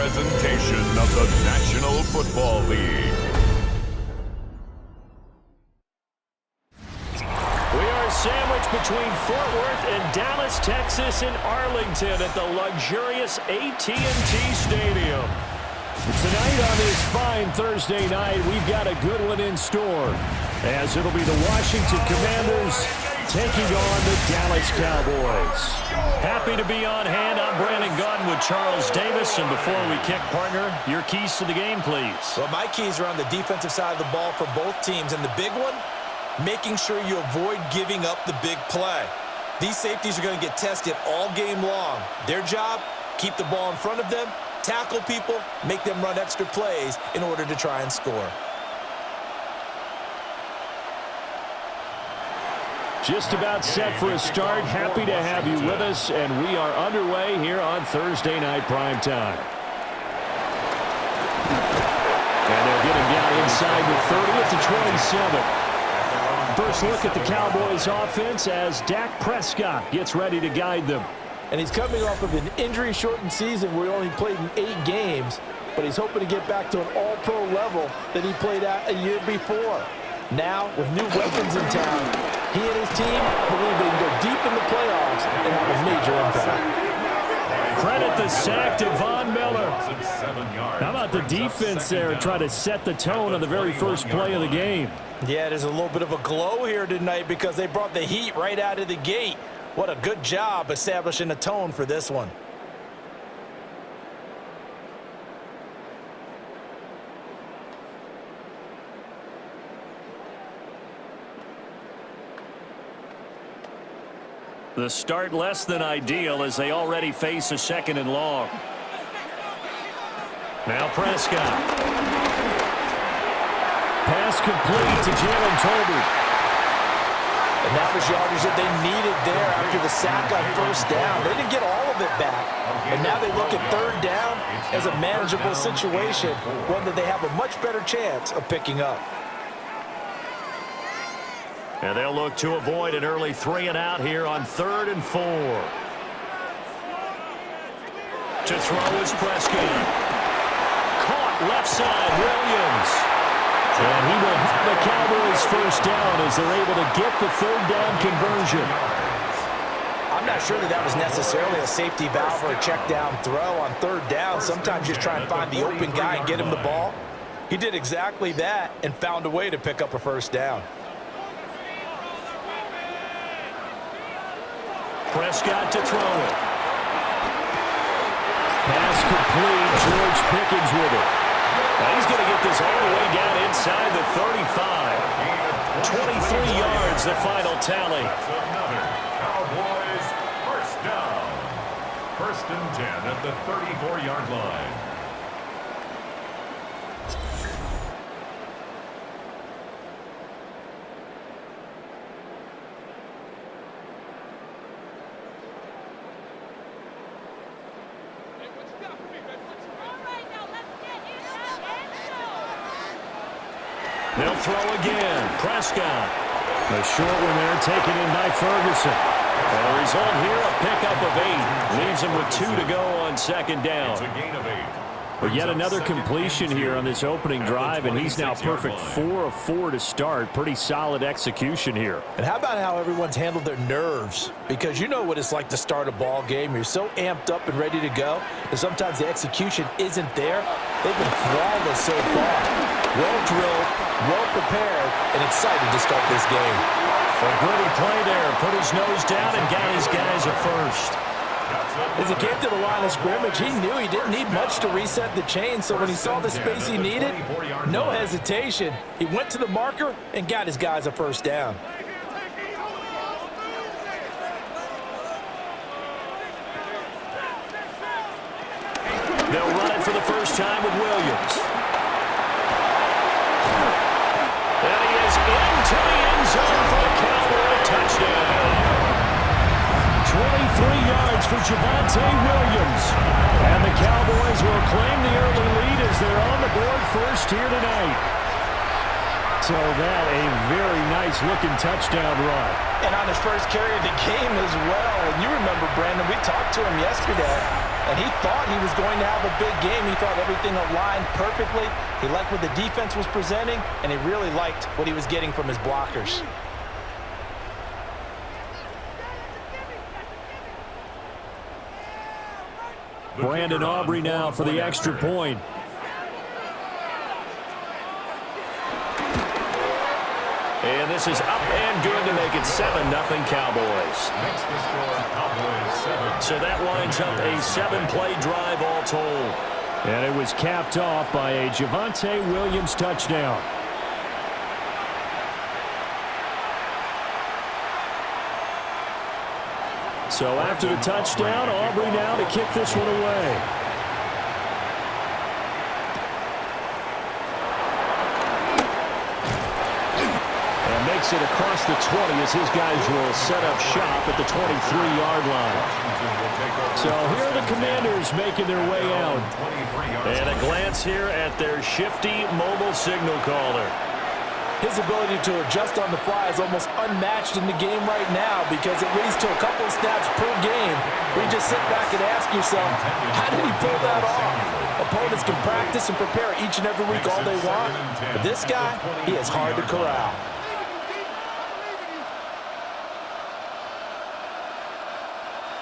presentation of the National Football League. We are sandwiched between Fort Worth and Dallas, Texas, and Arlington at the luxurious AT&T Stadium. Tonight on this fine Thursday night, we've got a good one in store, as it'll be the Washington Commanders taking on the Dallas Cowboys. Happy to be on hand. I'm Brandon Gaudin with Charles Davis. And before we kick, partner, your keys to the game, please. Well, my keys are on the defensive side of the ball for both teams. And the big one, making sure you avoid giving up the big play. These safeties are going to get tested all game long. Their job, keep the ball in front of them, tackle people, make them run extra plays in order to try and score. Just about set for a start. Happy to have you with us, and we are underway here on Thursday Night Primetime. And they'll get him down inside the 30 at the 27. First look at the Cowboys offense as Dak Prescott gets ready to guide them. And he's coming off of an injury-shortened season where he only played in 8 games, but he's hoping to get back to an all-pro level that he played at a year before. Now, with new weapons in town, he and his team believe they can go deep in the playoffs and have a major impact. Credit the sack to Von Miller. How about the defense there try to set the tone on the very first play of the game? Yeah, there's a little bit of a glow here tonight because they brought the heat right out of the gate. What a good job establishing a tone for this one. The start less than ideal as they already face a 2nd and long. Now Prescott. Pass complete to Jalen Tolbert. And that was yardage that they needed there after the sack on first down. They didn't get all of it back. And now they look at 3rd down as a manageable situation, one that they have a much better chance of picking up. And they'll look to avoid an early 3 and out here on 3rd and 4. To throw is Prescott. Caught left side, Williams. And he will have the Cowboys first down as they're able to get the 3rd down conversion. I'm not sure that was necessarily a safety valve or a check down throw on 3rd down. Sometimes you just try and find the open guy and get him the ball. He did exactly that and found a way to pick up a first down. Prescott to throw it. Pass complete. George Pickens with it. Now he's going to get this all the way down inside the 35. 23 yards, the final tally. Cowboys first down. 1st and 10 at the 34-yard line. They'll throw again. Prescott. The short one there taken in by Ferguson. And the result here, a pickup of 8. Leaves him with 2 to go on 2nd down. It's a gain of 8. But yet another completion here on this opening drive, and he's now perfect 4 of 4 to start. Pretty solid execution here. And how about how everyone's handled their nerves? Because you know what it's like to start a ball game. You're so amped up and ready to go, and sometimes the execution isn't there. They've been flawless so far. Well drilled, well prepared, and excited to start this game. A gritty play there. Put his nose down and got his guys a first. As he came to the line of scrimmage, he knew he didn't need much to reset the chain, so when he saw the space he needed, no hesitation. He went to the marker and got his guys a first down. They'll run it for the first time with Williams. And he is into the end zone for a Cowboy touchdown. 23 yards for Javonte Williams. And the Cowboys will claim the early lead as they're on the board first here tonight. So that a very nice-looking touchdown run. And on his first carry of the game as well. And you remember, Brandon, we talked to him yesterday. and he thought he was going to have a big game. He thought everything aligned perfectly. He liked what the defense was presenting, and he really liked what he was getting from his blockers. Brandon Aubrey now for the extra point. And this is up and good to make it 7-0 Cowboys. Makes the score Cowboys 7. So that lines up a 7-play drive all told. And it was capped off by a Javonte Williams touchdown. So after the touchdown, Aubrey now to kick this one away. Makes it across the 20 as his guys will set up shop at the 23-yard line. So here are the Commanders making their way out. And a glance here at their shifty mobile signal caller. His ability to adjust on the fly is almost unmatched in the game right now because it leads to a couple of snaps per game where you just sit back and ask yourself, how did he pull that off? Opponents can practice and prepare each and every week all they want, but this guy, he is hard to corral.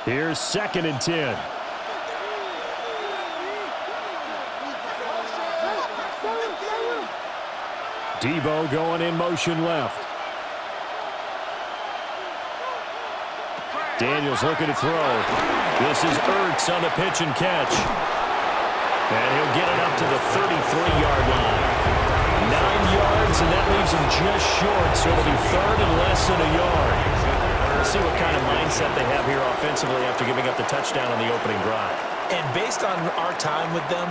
Here's 2nd and 10. Debo going in motion left. Daniels looking to throw. This is Ertz on the pitch and catch. And he'll get it up to the 33-yard line. 9 yards, and that leaves him just short, so it'll be 3rd and less than a yard. We'll see what kind of mindset they have here offensively after giving up the touchdown on the opening drive. And based on our time with them,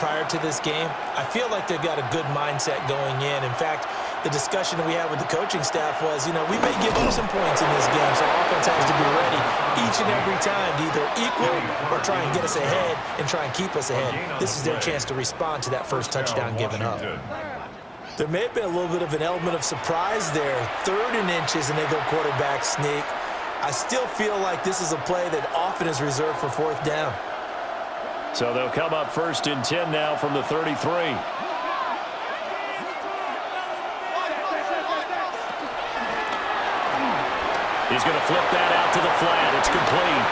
prior to this game, I feel like they've got a good mindset going in. In fact, the discussion that we had with the coaching staff was, we may give up some points in this game, so offense has to be ready each and every time to either equal or try and get us ahead and try and keep us ahead. This is their chance to respond to that first touchdown given up. There may have been a little bit of an element of surprise there. 3rd and inches, and they go quarterback sneak. I still feel like this is a play that often is reserved for 4th down. So they'll come up 1st and 10 now from the 33. He's going to flip that out to the flat. It's complete.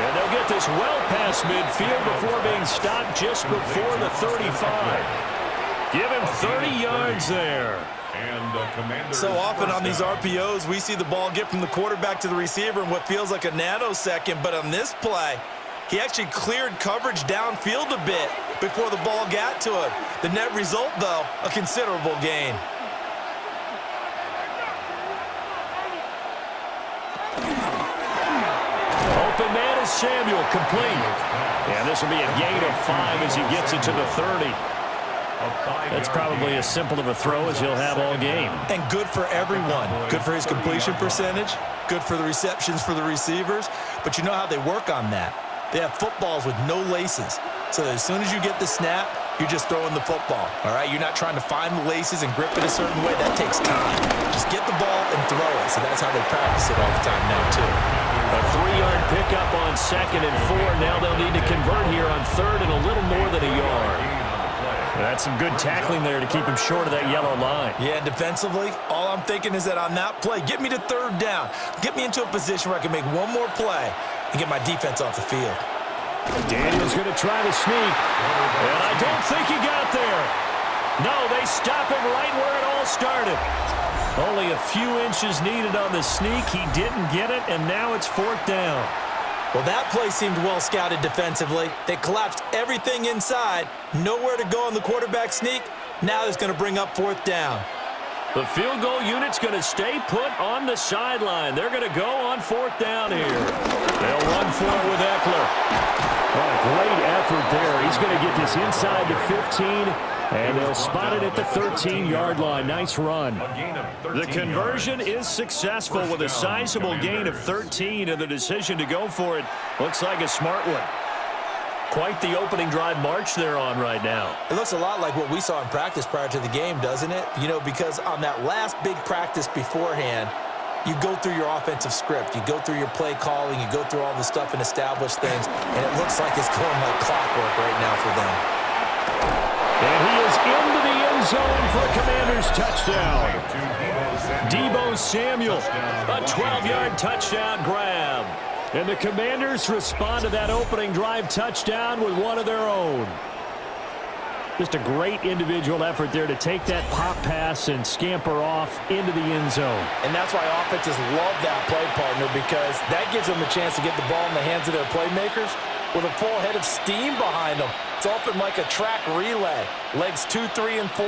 And they'll get this well past midfield before being stopped just before the 35. Give him 30 yards there. So often on these RPOs, we see the ball get from the quarterback to the receiver in what feels like a nanosecond. But on this play, he actually cleared coverage downfield a bit before the ball got to him. The net result, though, a considerable gain. Open man is Samuel, complete. And this will be a gain of 5 as he gets it to the 30. That's probably as simple of a throw as he'll have all game. And good for everyone. Good for his completion percentage. Good for the receptions for the receivers. But you know how they work on that. They have footballs with no laces. So that as soon as you get the snap, you're just throwing the football. All right? You're not trying to find the laces and grip it a certain way. That takes time. Just get the ball and throw it. So that's how they practice it all the time now, too. A 3-yard pickup on 2nd and 4. Now they'll need to convert here on 3rd and a little more than a yard. That's some good tackling there to keep him short of that yellow line. Yeah, defensively, all I'm thinking is that on that play, get me to 3rd down. Get me into a position where I can make one more play and get my defense off the field. Daniel's going to try to sneak. And I don't think he got there. No, they stop him right where it all started. Only a few inches needed on the sneak. He didn't get it, and now it's 4th down. Well, that play seemed well scouted defensively. They collapsed everything inside. Nowhere to go on the quarterback sneak. Now it's going to bring up 4th down. The field goal unit's going to stay put on the sideline. They're going to go on 4th down here. They'll run for it with Eckler. Oh, great effort there. He's going to get this inside the 15, and they'll spot it at the 13-yard line. Nice run. The conversion is successful with a sizable gain of 13, and the decision to go for it looks like a smart one. Quite the opening drive march they're on right now. It looks a lot like what we saw in practice prior to the game, doesn't it? Because on that last big practice beforehand, you go through your offensive script. You go through your play calling. You go through all the stuff and establish things. And it looks like it's going like clockwork right now for them. And he is into the end zone for a Commanders touchdown. Deebo Samuel, a 12-yard touchdown grab. And the Commanders respond to that opening drive touchdown with one of their own. Just a great individual effort there to take that pop pass and scamper off into the end zone. And that's why offenses love that play, partner, because that gives them a chance to get the ball in the hands of their playmakers with a full head of steam behind them. It's often like a track relay. Legs 2, 3, and 4.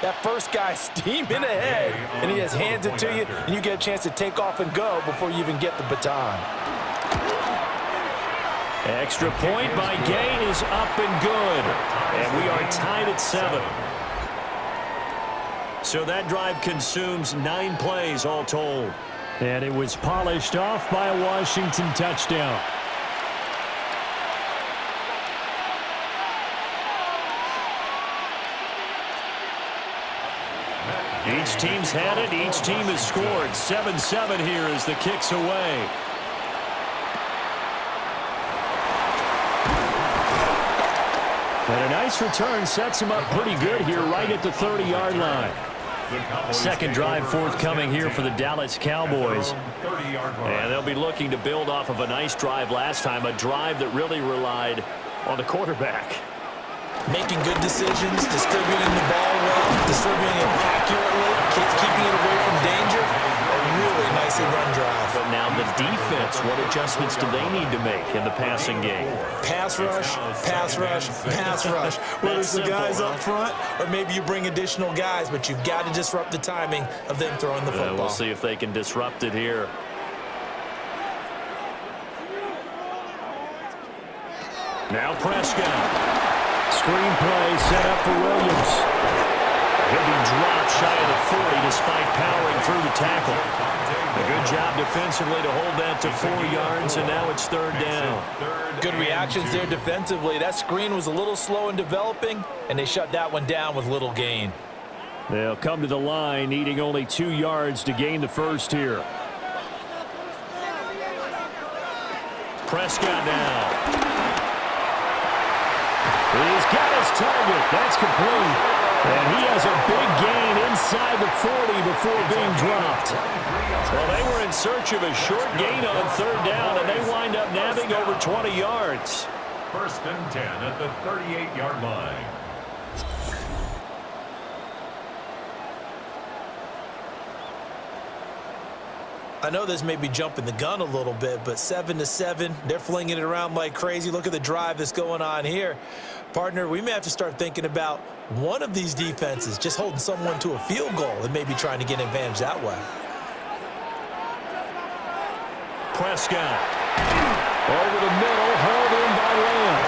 That first guy steaming ahead, and he just hands it to you, and you get a chance to take off and go before you even get the baton. Extra point by Gain is up and good. And we are tied at 7. So that drive consumes 9 plays all told. And it was polished off by a Washington touchdown. Each team's had it. Each team has scored. 7-7 here as the kick's away. And a nice return sets him up pretty good here right at the 30-yard line. Second drive forthcoming here for the Dallas Cowboys. And they'll be looking to build off of a nice drive last time, a drive that really relied on the quarterback. Making good decisions, distributing the ball well, distributing it accurately, keeping it away from danger. A really nicely run drive. But now the defense, what adjustments do they need to make in the passing game? Pass rush, pass rush, pass rush. Whether it's the guys up front or maybe you bring additional guys, but you've got to disrupt the timing of them throwing the football. We'll see if they can disrupt it here. Now Prescott. Screen play set up for Williams. He'll be dropped shy of the 40 despite powering through the tackle. A good job defensively to hold that to 4 yards, and now it's 3rd down. Good reactions there defensively. That screen was a little slow in developing, and they shut that one down with little gain. They'll come to the line, needing only 2 yards to gain the first here. Prescott now. He's got his target. That's complete. And he has a big gain inside the 40 before being dropped. Well, they were in search of a short gain on 3rd down, and they wind up nabbing over 20 yards. 1st and 10 at the 38-yard line. I know this may be jumping the gun a little bit, but 7-7, they're flinging it around like crazy. Look at the drive that's going on here. Partner, we may have to start thinking about one of these defenses just holding someone to a field goal and maybe trying to get an advantage that way. Prescott. Over the middle, held in by Lamb.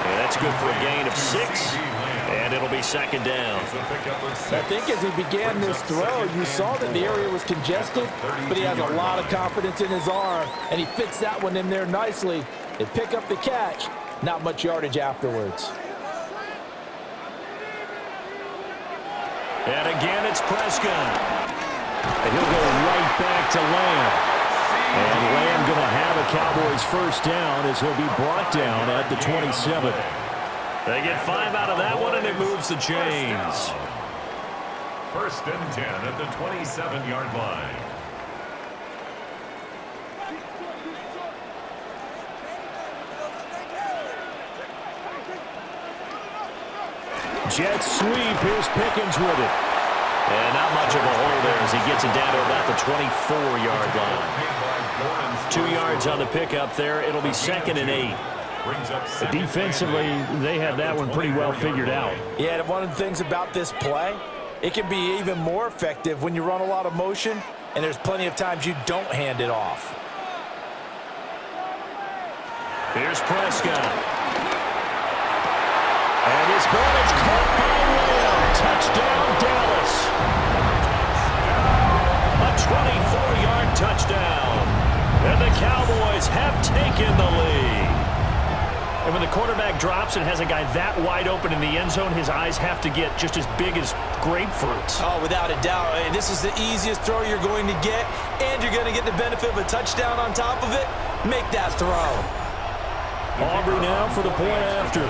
Yeah, that's good for a gain of 6. And it'll be 2nd down. I think as he began this throw, you saw that the area was congested, but he has a lot of confidence in his arm, and he fits that one in there nicely. They pick up the catch, not much yardage afterwards. And again, it's Prescott. And he'll go right back to Lamb. And Lamb going to have a Cowboys first down as he'll be brought down at the 27. They get 5 out of that one, and it moves the chains. 1st and 10 at the 27-yard line. Jet sweep. Here's Pickens with it. And not much of a hole there as he gets it down to about the 24-yard line. 2 yards on the pickup there. It'll be 2nd and 8. Defensively, they have that one pretty well figured out. Yeah, one of the things about this play, it can be even more effective when you run a lot of motion, and there's plenty of times you don't hand it off. Here's Prescott. And his ball is caught by Lamb. Touchdown, Dallas. A 24-yard touchdown. And the Cowboys have taken the lead. And when the quarterback drops and has a guy that wide open in the end zone, his eyes have to get just as big as grapefruits. Oh, without a doubt. And this is the easiest throw you're going to get, and you're going to get the benefit of a touchdown on top of it. Make that throw. Aubrey now for the point after.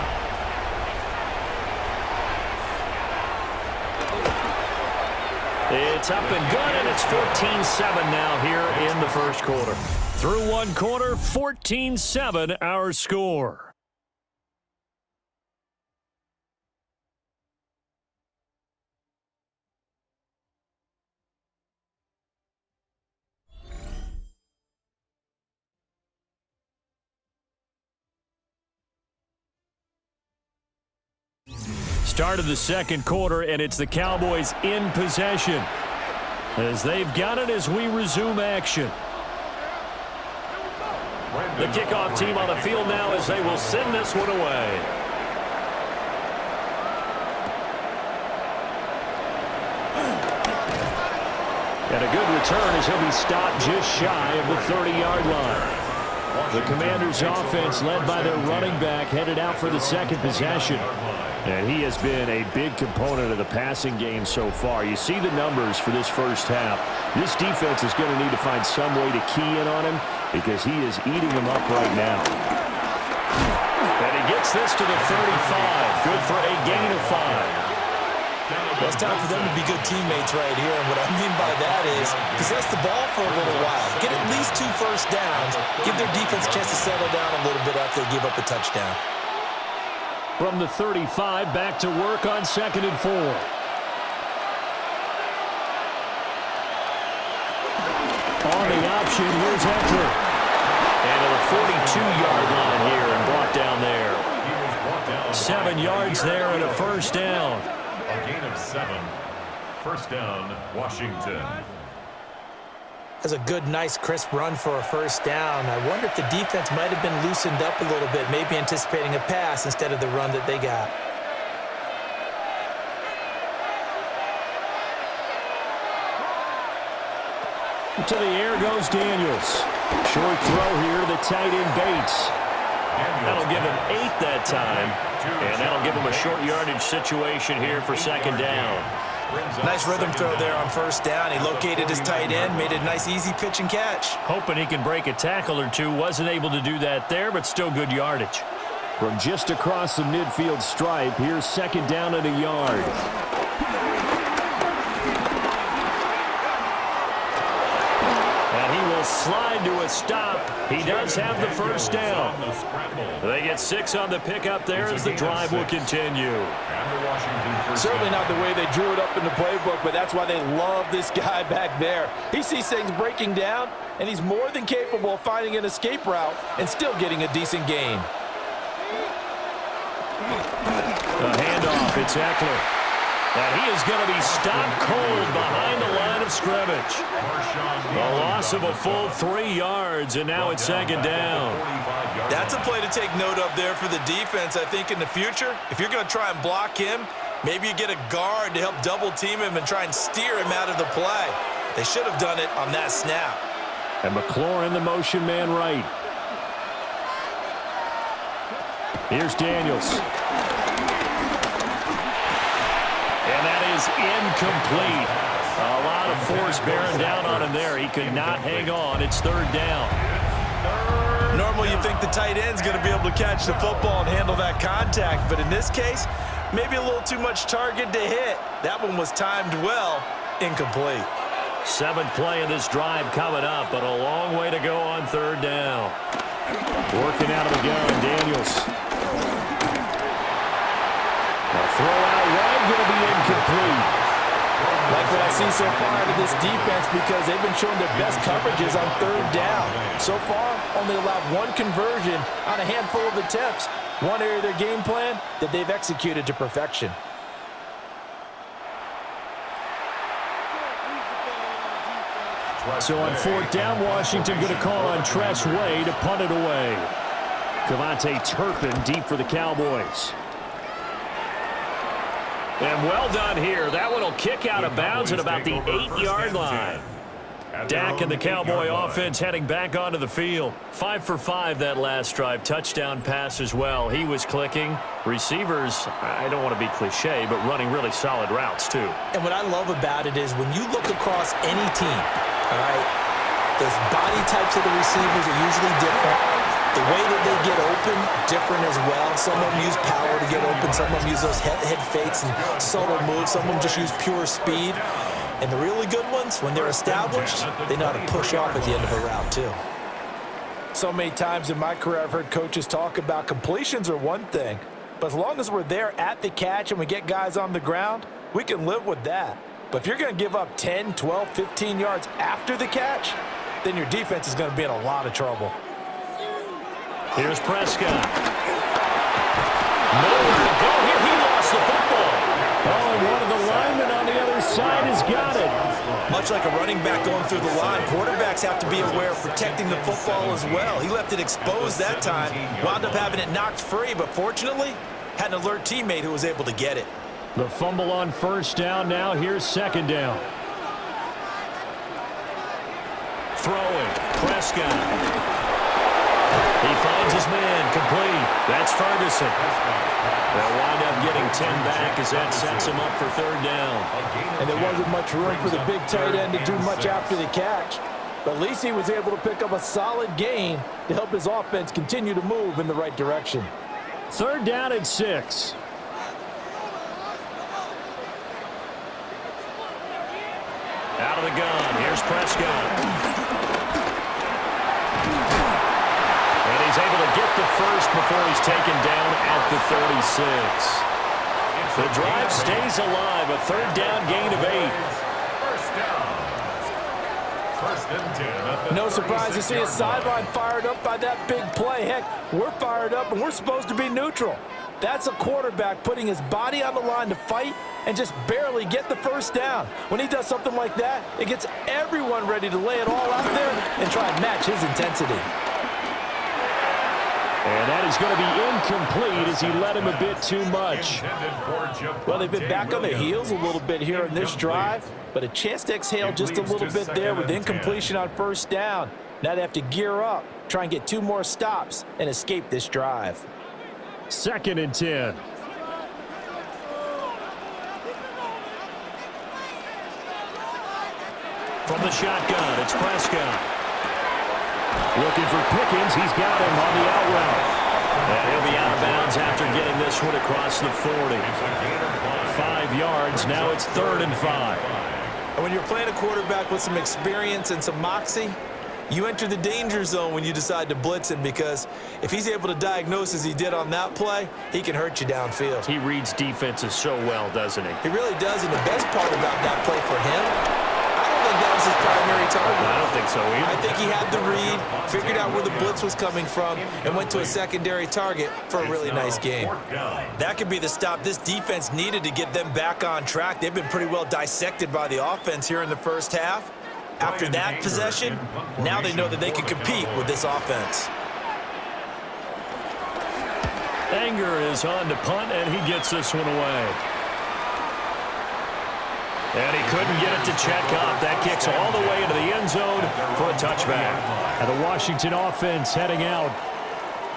It's up and good, and it's 14-7 now here in the first quarter. Through one quarter, 14-7 our score. Start of the second quarter, and it's the Cowboys in possession as they've got it as we resume action. The kickoff team on the field now as they will send this one away. And a good return as he'll be stopped just shy of the 30-yard line. The Commanders' offense, led by their running back, headed out for the second possession. And he has been a big component of the passing game so far. You see the numbers for this first half. This defense is going to need to find some way to key in on him because he is eating them up right now. And he gets this to the 35. Good for a gain of 5. Well, it's time for them to be good teammates right here. And what I mean by that is possess the ball for a little while. Get at least 2 first downs. Give their defense a chance to settle down a little bit after they give up a touchdown. From the 35, back to work on 2nd and 4. On the option, here's Eckler. And to the 42-yard line here and brought down there. 7 yards there and a first down. A gain of 7. First down, Washington. That's a good, nice, crisp run for a first down. I wonder if the defense might have been loosened up a little bit, maybe anticipating a pass instead of the run that they got. To the air goes Daniels. Short throw here to the tight end Bates. That'll give him 8 that time. And that'll give him a short yardage situation here for second down. Nice rhythm throw there on first down. He located his tight end, made a nice easy pitch and catch. Hoping he can break a tackle or two. Wasn't able to do that there, but still good yardage. From just across the midfield stripe, here's second down and a yard. And he will slide to a stop. He does have the first down. They get 6 on the pickup there as the drive will continue. Certainly not the way they drew it up in the playbook, but that's why they love this guy back there. He sees things breaking down, and he's more than capable of finding an escape route and still getting a decent gain. The handoff, it's Eckler. And he is going to be stopped cold behind the line of scrimmage. A loss of a full 3 yards, and now it's second down. That's a play to take note of there for the defense, I think, in the future. If you're going to try and block him, maybe you get a guard to help double-team him and try and steer him out of the play. They should have done it on that snap. And McLaurin, the motion man right. Here's Daniels. And that is incomplete. A lot of force bearing down on him there. He could not hang on. It's third down. Normally you think the tight end's going to be able to catch the football and handle that contact, but in this case, maybe a little too much target to hit. That one was timed well, incomplete. 7th play of this drive coming up, but a long way to go on third down. Working out of the gun, Daniels. A throw out wide, going to be incomplete. Like what I see so far out of this defense because they've been showing their best coverages on third down. So far, only allowed 1 conversion on a handful of attempts. One area of their game plan that they've executed to perfection. So on fourth down, Washington going to call on Tress Way to punt it away. Cavante Turpin deep for the Cowboys. And well done here. That one will kick out of bounds at about the 8-yard line. Dak and the Cowboy offense heading back onto the field. 5 for 5 that last drive. Touchdown pass as well. He was clicking. Receivers, I don't want to be cliche, but running really solid routes too. And what I love about it is when you look across any team, all right, the body types of the receivers are usually different. The way that they get open, different as well. Some of them use power to get open. Some of them use those head fakes and subtle moves. Some of them just use pure speed. And the really good ones, when they're established, they know how to push off at the end of a route too. So many times in my career, I've heard coaches talk about completions are one thing, but as long as we're there at the catch and we get guys on the ground, we can live with that. But if you're going to give up 10, 12, 15 yards after the catch, then your defense is going to be in a lot of trouble. Here's Prescott. Nowhere to go here. He lost the football. Oh, and one of the linemen on the other side has got it. Much like a running back going through the line, quarterbacks have to be aware of protecting the football as well. He left it exposed that time, wound up having it knocked free, but fortunately, had an alert teammate who was able to get it. The fumble on first down now. Here's second down. Throwing. Prescott. He finds his man, complete. That's Ferguson. They'll wind up getting 10 back as that sets him up for third down. And there wasn't much room for the big tight end to do much after the catch. But at least he was able to pick up a solid gain to help his offense continue to move in the right direction. Third down and 6. Out of the gun. Here's Prescott. He's able to get the first before he's taken down at the 36. The drive stays alive. A third down gain of 8. First and 10. No surprise to see a sideline fired up by that big play. Heck, we're fired up and we're supposed to be neutral. That's a quarterback putting his body on the line to fight and just barely get the first down. When he does something like that, it gets everyone ready to lay it all out there and try and match his intensity. And that is going to be incomplete as he led him a bit too much. Well, they've been back on their heels a little bit here in this drive, but a chance to exhale just a little bit there with incompletion on first down. Now they have to gear up, try and get 2 more stops, and escape this drive. Second and 10. From the shotgun, it's Prescott. Looking for Pickens. He's got him on the out route. And he'll be out of bounds after getting this one across the 40. 5 yards. Now it's 3rd and 5. And when you're playing a quarterback with some experience and some moxie, you enter the danger zone when you decide to blitz him, because if he's able to diagnose as he did on that play, he can hurt you downfield. He reads defenses so well, doesn't he? He really does, and the best part about that play for him, I don't think that was his primary target. I don't think so either. I think he had the read, figured out where the blitz was coming from, and went to a secondary target for a really nice game. That could be the stop this defense needed to get them back on track. They've been pretty well dissected by the offense here in the first half. After that possession, now they know that they can compete with this offense. Anger is on to punt, and he gets this one away. And he couldn't get it to check up. That kicks all the way into the end zone for a touchback. And the Washington offense heading out.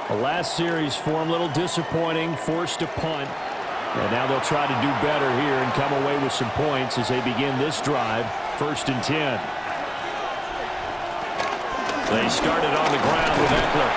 The last series for him, a little disappointing, forced to punt. And now they'll try to do better here and come away with some points as they begin this drive, 1st and 10. They started on the ground with Eckler.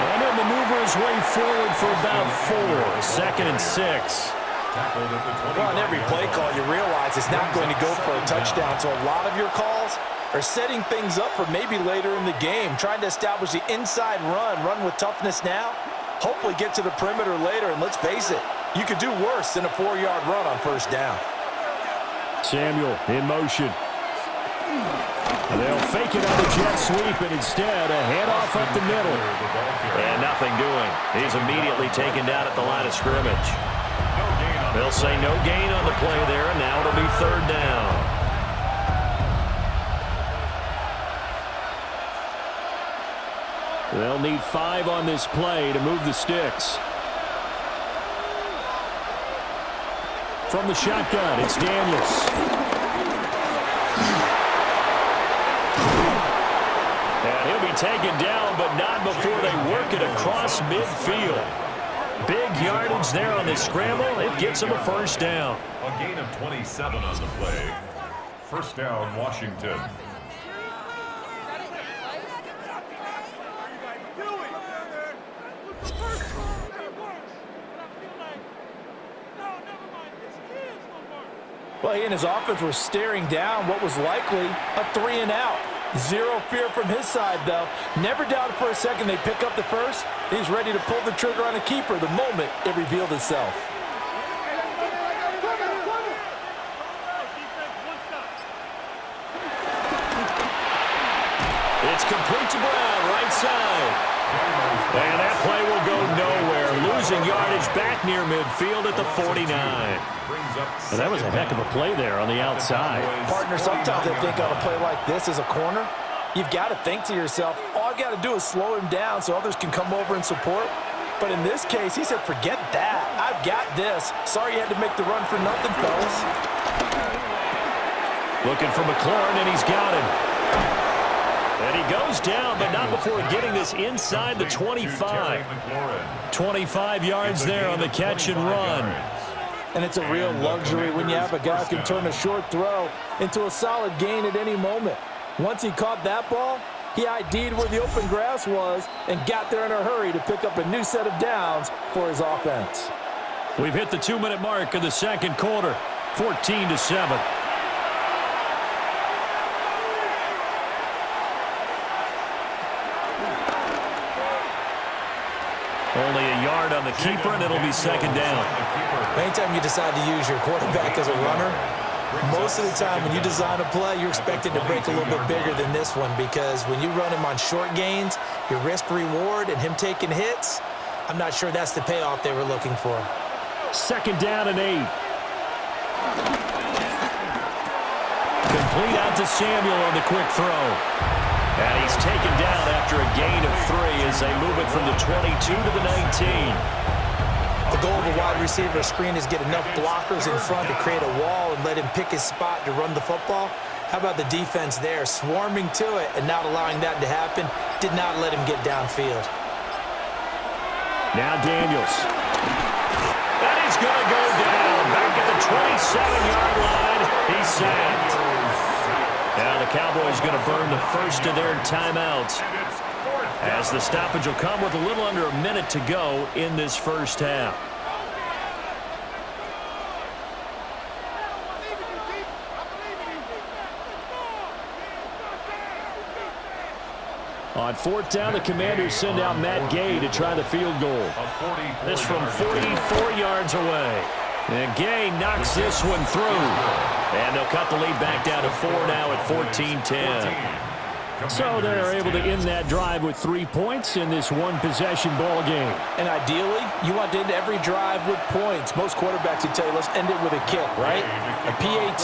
And he'll maneuver his way forward for about 4. 2nd and 6. Well, on every play call, you realize it's not going to go for a touchdown. So a lot of your calls are setting things up for maybe later in the game, trying to establish the inside run with toughness now, hopefully get to the perimeter later. And let's face it, you could do worse than a 4-yard run on first down. Samuel in motion. They'll fake it on the jet sweep, and instead a handoff up the middle. And nothing doing. He's immediately taken down at the line of scrimmage. They'll say no gain on the play there, and now it'll be 3rd down. They'll need 5 on this play to move the sticks. From the shotgun, it's Daniels. taken down, but not before they work it across midfield. Big yardage there on this scramble. It gets them a first down. A gain of 27 on the play. First down, Washington. Well, he and his offense were staring down what was likely a 3-and-out. Zero fear from his side, though. Never doubted for a second they pick up the first. He's ready to pull the trigger on a keeper the moment it revealed itself. It's complete to Brown, right side. And that play will go nowhere. Losing yardage back near midfield at the 49. And that was a heck of a play there on the outside. Partner, sometimes they think on a play like this as a corner, you've got to think to yourself, all I've got to do is slow him down so others can come over and support. But in this case, he said, forget that. I've got this. Sorry you had to make the run for nothing, fellas. Looking for McLaurin, and he's got him. And he goes down, but not before getting this inside the 25. 25 yards there on the catch and run. And it's a real luxury when you have a guy who can turn a short throw into a solid gain at any moment. Once he caught that ball, he ID'd where the open grass was and got there in a hurry to pick up a new set of downs for his offense. We've hit the 2-minute mark in the second quarter, 14-7. Only a yard on the keeper, and it'll be second down. Anytime you decide to use your quarterback as a runner, most of the time when you design a play, you're expected to break a little bit bigger than this one, because when you run him on short gains, your risk-reward and him taking hits, I'm not sure that's the payoff they were looking for. Second down and 8. Complete out to Samuel on the quick throw. And he's taken down after a gain of 3 as they move it from the 22 to the 19. The goal of a wide receiver screen is get enough blockers in front to create a wall and let him pick his spot to run the football. How about the defense there, swarming to it and not allowing that to happen? Did not let him get downfield. Now Daniels. And he's going to go down. Back at the 27-yard line. He's sacked. Now the Cowboys going to burn the first of their timeouts, as the stoppage will come with a little under a minute to go in this first half. On fourth down, the Commanders send out Matt Gay to try the field goal. This from 44 yards away. And Gay knocks this one through. And they'll cut the lead back down to 4 now at 14-10. So they're able to end that drive with 3 points in this one-possession ball game. And ideally, you want to end every drive with points. Most quarterbacks would tell you, let's end it with a kick, right? A PAT,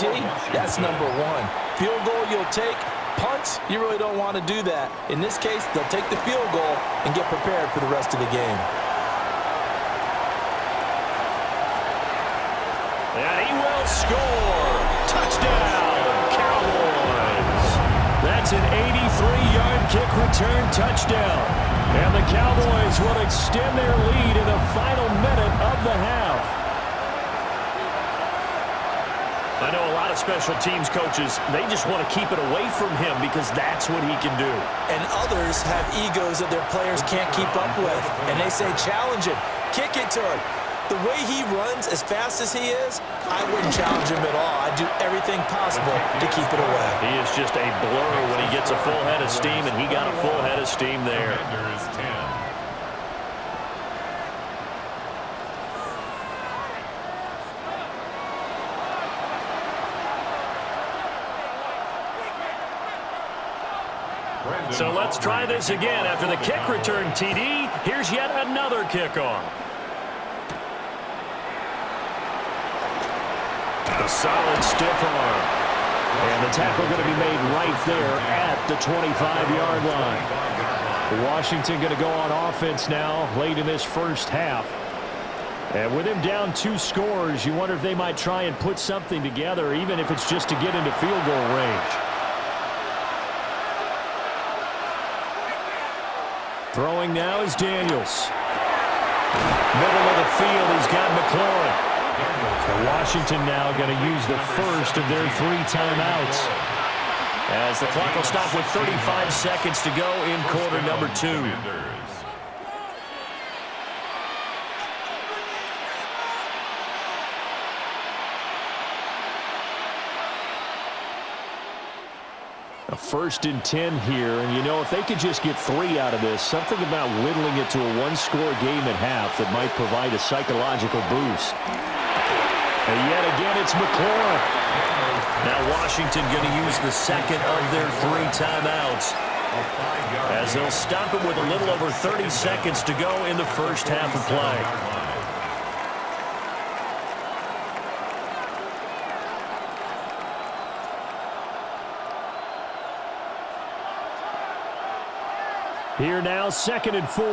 that's number 1. Field goal you'll take. Punts, you really don't want to do that. In this case, they'll take the field goal and get prepared for the rest of the game. And he will score. Touchdown, Cowboys. That's an 83-yard kick return touchdown. And the Cowboys will extend their lead in the final minute of the half. I know a lot of special teams coaches, they just want to keep it away from him because that's what he can do. And others have egos that their players can't keep up with. And they say, challenge him, kick it to him. The way he runs as fast as he is, I wouldn't challenge him at all. I'd do everything possible to keep it away. He is just a blur when he gets a full head of steam, and he got a full head of steam there. So let's try this again. After the kick return TD, here's yet another kickoff. A solid stiff arm. And the tackle going to be made right there at the 25-yard line. Washington going to go on offense now late in this first half. And with him down 2 scores, you wonder if they might try and put something together, even if it's just to get into field goal range. Throwing now is Daniels. Middle of the field, he's got McLaurin. So Washington now going to use the first of their 3 timeouts, as the clock will stop with 35 seconds to go in quarter number 2. A 1st and 10 here, and you know, if they could just get 3 out of this, something about whittling it to a 1-score game at half that might provide a psychological boost. And yet again, it's McLaurin. Now Washington going to use the second of their 3 timeouts, as they'll stop it with a little over 30 seconds to go in the first half of play. Here now, 2nd and 4.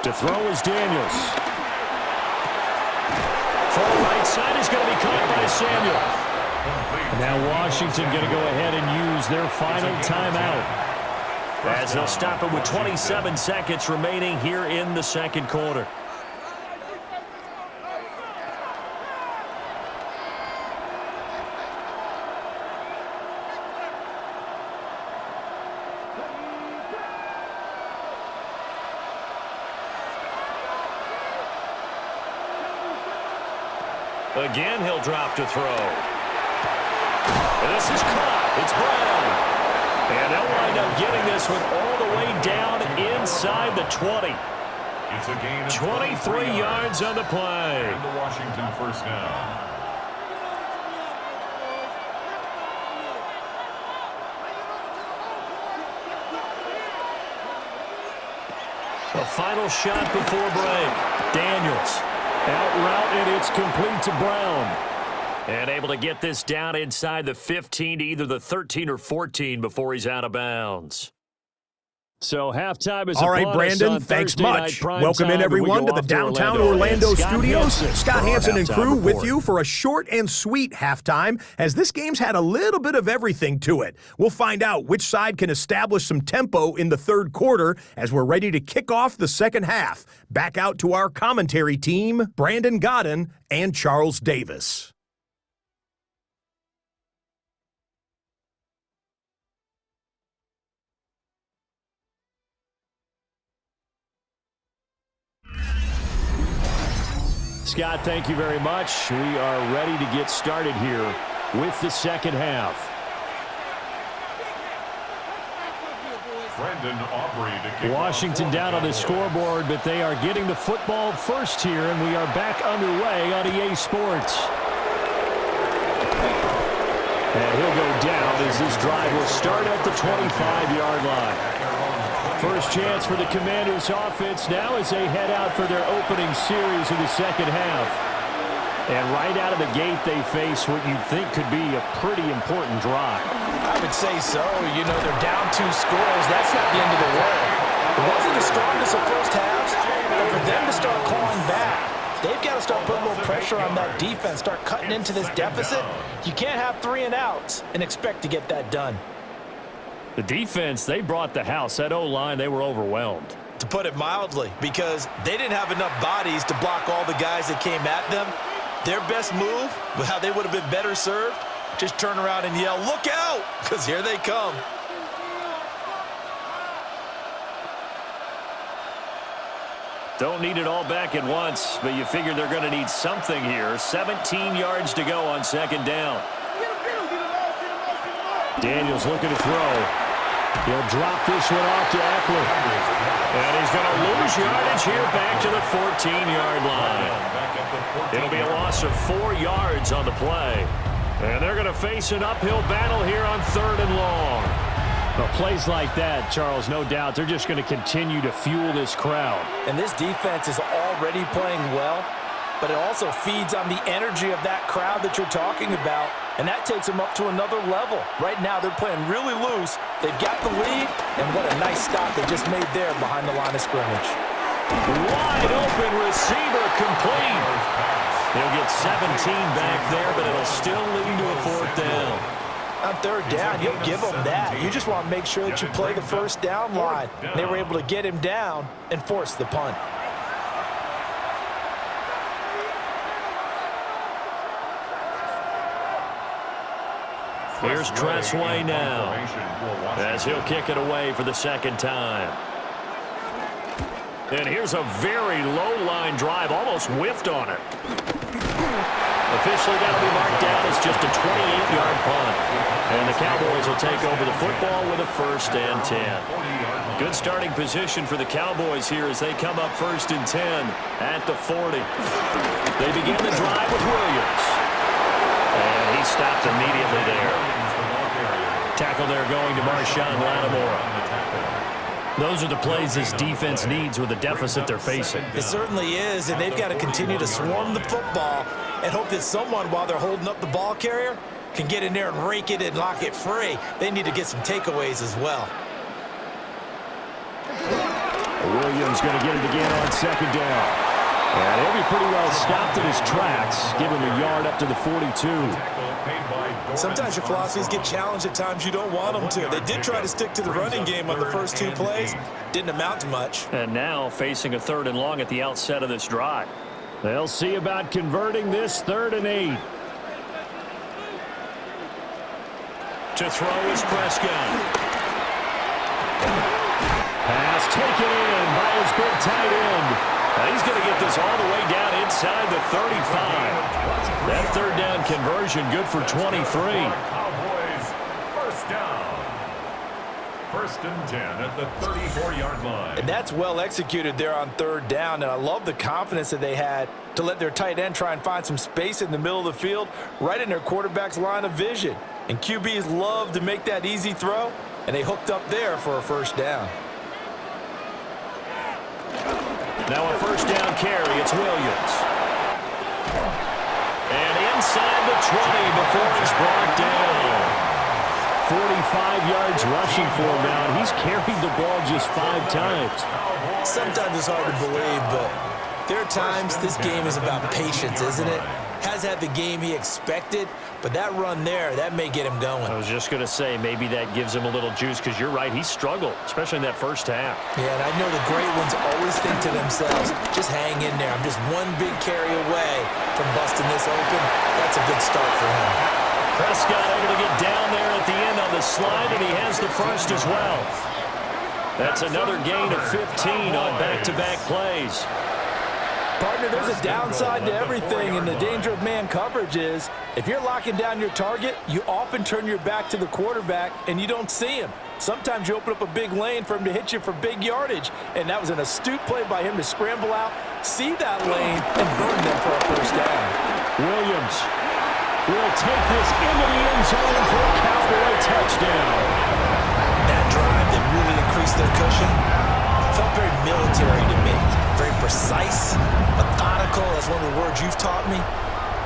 To throw is Daniels. Far right side is going to be caught by Samuel. Now Washington going to go ahead and use their final timeout, as they'll stop it with 27 seconds remaining here in the 2nd quarter. Again, he'll drop to throw. This is caught. It's Brown. And they'll wind up getting this one all the way down inside the 20. It's a gain of 23 yards on the play. And the Washington first down. A final shot before break. Daniels. Out route, and it's complete to Brown. And able to get this down inside the 15 to either the 13 or 14 before he's out of bounds. So halftime is all right, Brandon, thanks much. Welcome in, everyone, to the downtown Orlando studios. Scott Hansen and crew with you for a short and sweet halftime, as this game's had a little bit of everything to it. We'll find out which side can establish some tempo in the 3rd quarter as we're ready to kick off the 2nd half. Back out to our commentary team, Brandon Godden and Charles Davis. Scott, thank you very much. We are ready to get started here with the 2nd half. Washington down on the scoreboard, but they are getting the football first here, and we are back underway on EA Sports. And he'll go down as this drive will start at the 25-yard line. First chance for the Commanders offense now as they head out for their opening series of the 2nd half. And right out of the gate, they face what you think could be a pretty important drive. I would say so. You know, they're down 2 scores. That's not the end of the world. It wasn't the strongest of first halves, but for them to start clawing back, they've got to start putting a little pressure on that defense, start cutting into this deficit. You can't have 3 and outs and expect to get that done. The defense, they brought the house. That O-line, they were overwhelmed. To put it mildly, because they didn't have enough bodies to block all the guys that came at them. Their best move, how they would have been better served, just turn around and yell, "Look out!" because here they come. Don't need it all back at once, but you figure they're going to need something here. 17 yards to go on 2nd down. Daniels looking to throw. He'll drop this one off to Eckler. And he's going to lose yardage here back to the 14-yard line. It'll be a loss of 4 yards on the play. And they're going to face an uphill battle here on 3rd and long. But plays like that, Charles, no doubt, they're just going to continue to fuel this crowd. And this defense is already playing well, but it also feeds on the energy of that crowd that you're talking about, and that takes them up to another level. Right now, they're playing really loose. They've got the lead, and what a nice stop they just made there behind the line of scrimmage. Wide open receiver complete. They'll get 17 back there, but it'll still lead to a 4th down. I'm third down, you'll give them that. You just want to make sure that you play the first down line. They were able to get him down and force the punt. Here's Tressway now, as he'll kick it away for the second time. And here's a very low-line drive, almost whiffed on it. Officially that'll be marked down as just a 28-yard punt. And the Cowboys will take over the football with a 1st and 10. Good starting position for the Cowboys here as they come up 1st and 10 at the 40. They begin the drive with Williams. And he stopped immediately there. Tackle there going to Marshawn Lattimore. Those are the plays this defense needs with the deficit they're facing. It certainly is, and they've got to continue to swarm the football and hope that someone, while they're holding up the ball carrier, can get in there and rake it and lock it free. They need to get some takeaways as well. Williams going to get it again on 2nd down. And he'll be pretty well stopped in his tracks, give him a yard up to the 42. Sometimes your philosophies get challenged at times you don't want them to. They did try to stick to the running game on the first 2 plays. Didn't amount to much. And now facing a 3rd and long at the outset of this drive. They'll see about converting this 3rd and 8. To throw is Prescott. Pass taken in by his big tight end. Now he's going to get this all the way down inside the 35. That 3rd down conversion good for 23. Cowboys, 1st down. 1st and 10 at the 34-yard line. And that's well executed there on 3rd down, and I love the confidence that they had to let their tight end try and find some space in the middle of the field, right in their quarterback's line of vision. And QBs love to make that easy throw, and they hooked up there for a 1st down. Now a 1st down carry, it's Williams. And inside the 20 before he's brought down. 45 yards rushing for him now, and he's carried the ball just 5 times. Sometimes it's hard to believe, but there are times this game is about patience, isn't it? Has had the game he expected, but that run there, that may get him going. I was just going to say, maybe that gives him a little juice, because you're right, he struggled, especially in that 1st half. Yeah, and I know the great ones always think to themselves, just hang in there. I'm just one big carry away from busting this open. That's a good start for him. Prescott able to get down there at the end on the slide, and he has the 1st as well. That's another gain of 15 on back-to-back plays. Partner, there's a downside to everything, and the danger of man coverage is if you're locking down your target, you often turn your back to the quarterback and you don't see him. Sometimes you open up a big lane for him to hit you for big yardage, and that was an astute play by him to scramble out, see that lane, and burn them for a 1st down. Williams will take this into the end zone for a Cowboy touchdown. That drive that really increased their cushion felt very military to me. Very precise, methodical, that's one of the words you've taught me,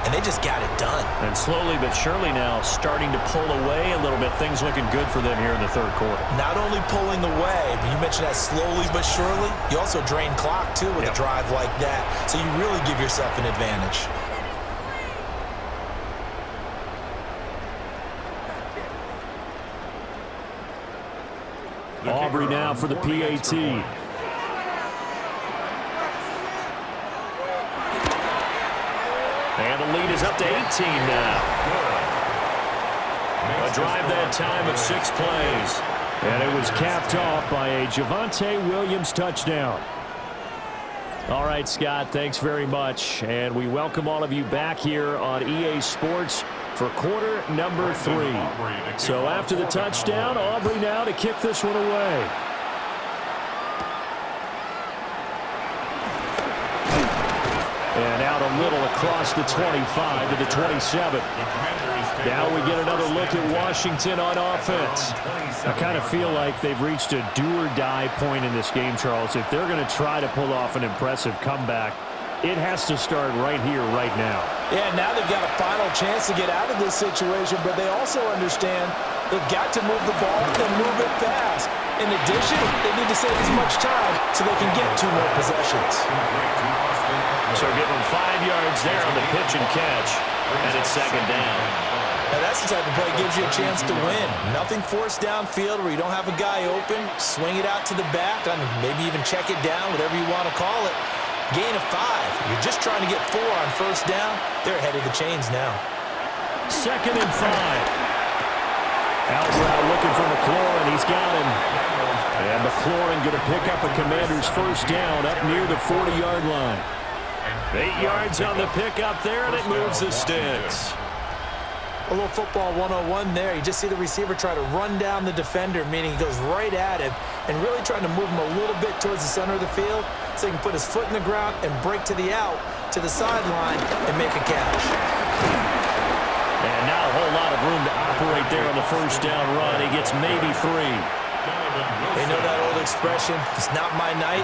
and they just got it done. And slowly but surely now starting to pull away a little bit. Things looking good for them here in the 3rd quarter. Not only pulling away, but you mentioned that slowly but surely. You also drain clock, too, with a drive like that, so you really give yourself an advantage. Aubrey now for the PAT. And the lead is up to 18 now. A drive that time of 6 plays. And it was capped off by a Javonte Williams touchdown. All right, Scott, thanks very much. And we welcome all of you back here on EA Sports for quarter number 3. So after the touchdown, Aubrey now to kick this one away. And out a little across the 25 to the 27. Now we get another look at Washington on offense. I kind of feel like they've reached a do-or-die point in this game, Charles. If they're going to try to pull off an impressive comeback, it has to start right here, right now. Yeah, now they've got a final chance to get out of this situation, but they also understand they've got to move the ball and move it fast. In addition, they need to save as much time so they can get 2 more possessions. So give them 5 yards there on the pitch and catch, and it's 2nd down. Now, that's the type of play that gives you a chance to win. Nothing forced downfield where you don't have a guy open. Swing it out to the back, maybe even check it down, whatever you want to call it. Gain of 5. You're just trying to get 4 on first down. They're ahead of the chains now. 2nd and 5. Out route looking for McLaurin. He's got him. And McLaurin going to pick up a Commander's first down up near the 40-yard line. 8 yards on the pickup there, and it moves the sticks. A little football 101 there. You just see the receiver try to run down the defender, meaning he goes right at him and really trying to move him a little bit towards the center of the field so he can put his foot in the ground and break to the out, to the sideline, and make a catch. And not a whole lot of room to operate there on the first down run. He gets maybe 3. They know that old expression, it's not my night.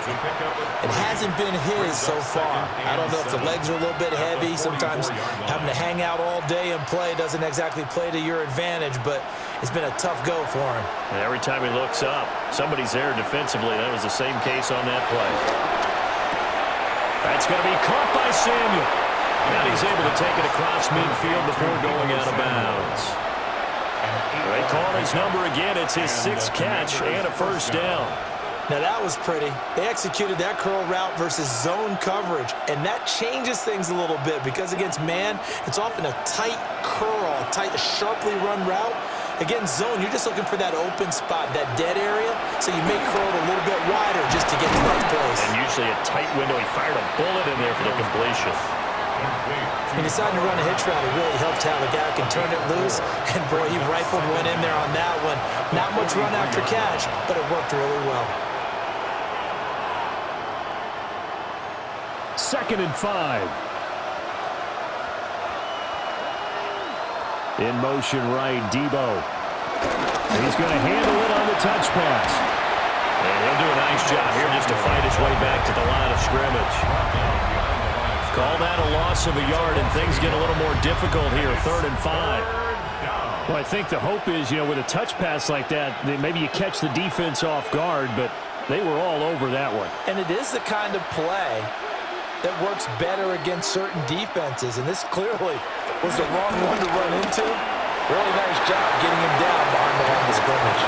It hasn't been his so far. I don't know if the legs are a little bit heavy. Sometimes having to hang out all day and play doesn't exactly play to your advantage, but it's been a tough go for him. And every time he looks up, somebody's there defensively. That was the same case on that play. That's going to be caught by Samuel. And he's able to take it across midfield before going out of bounds. They call his number again. It's his 6th catch and a first down. Now that was pretty. They executed that curl route versus zone coverage, and that changes things a little bit because against man, it's often a tight curl, a tight, sharply run route. Against zone, you're just looking for that open spot, that dead area, so you may curl it a little bit wider just to get to that place. And usually a tight window. He fired a bullet in there for the completion. He decided to run a hitch route. It really helped how the guy can turn it loose. And, boy, he rifled one in there on that one. Not much run after catch, but it worked really well. 2nd and 5. In motion right, Debo. He's going to handle it on the touch pass. And he'll do a nice job here just to fight his way back to the line of scrimmage. Call that a loss of a yard, and things get a little more difficult here, 3rd and 5. Well, I think the hope is, with a touch pass like that, maybe you catch the defense off guard, but they were all over that one. And it is the kind of play that works better against certain defenses, and this clearly was the wrong one to run into. Really nice job getting him down behind the line of scrimmage.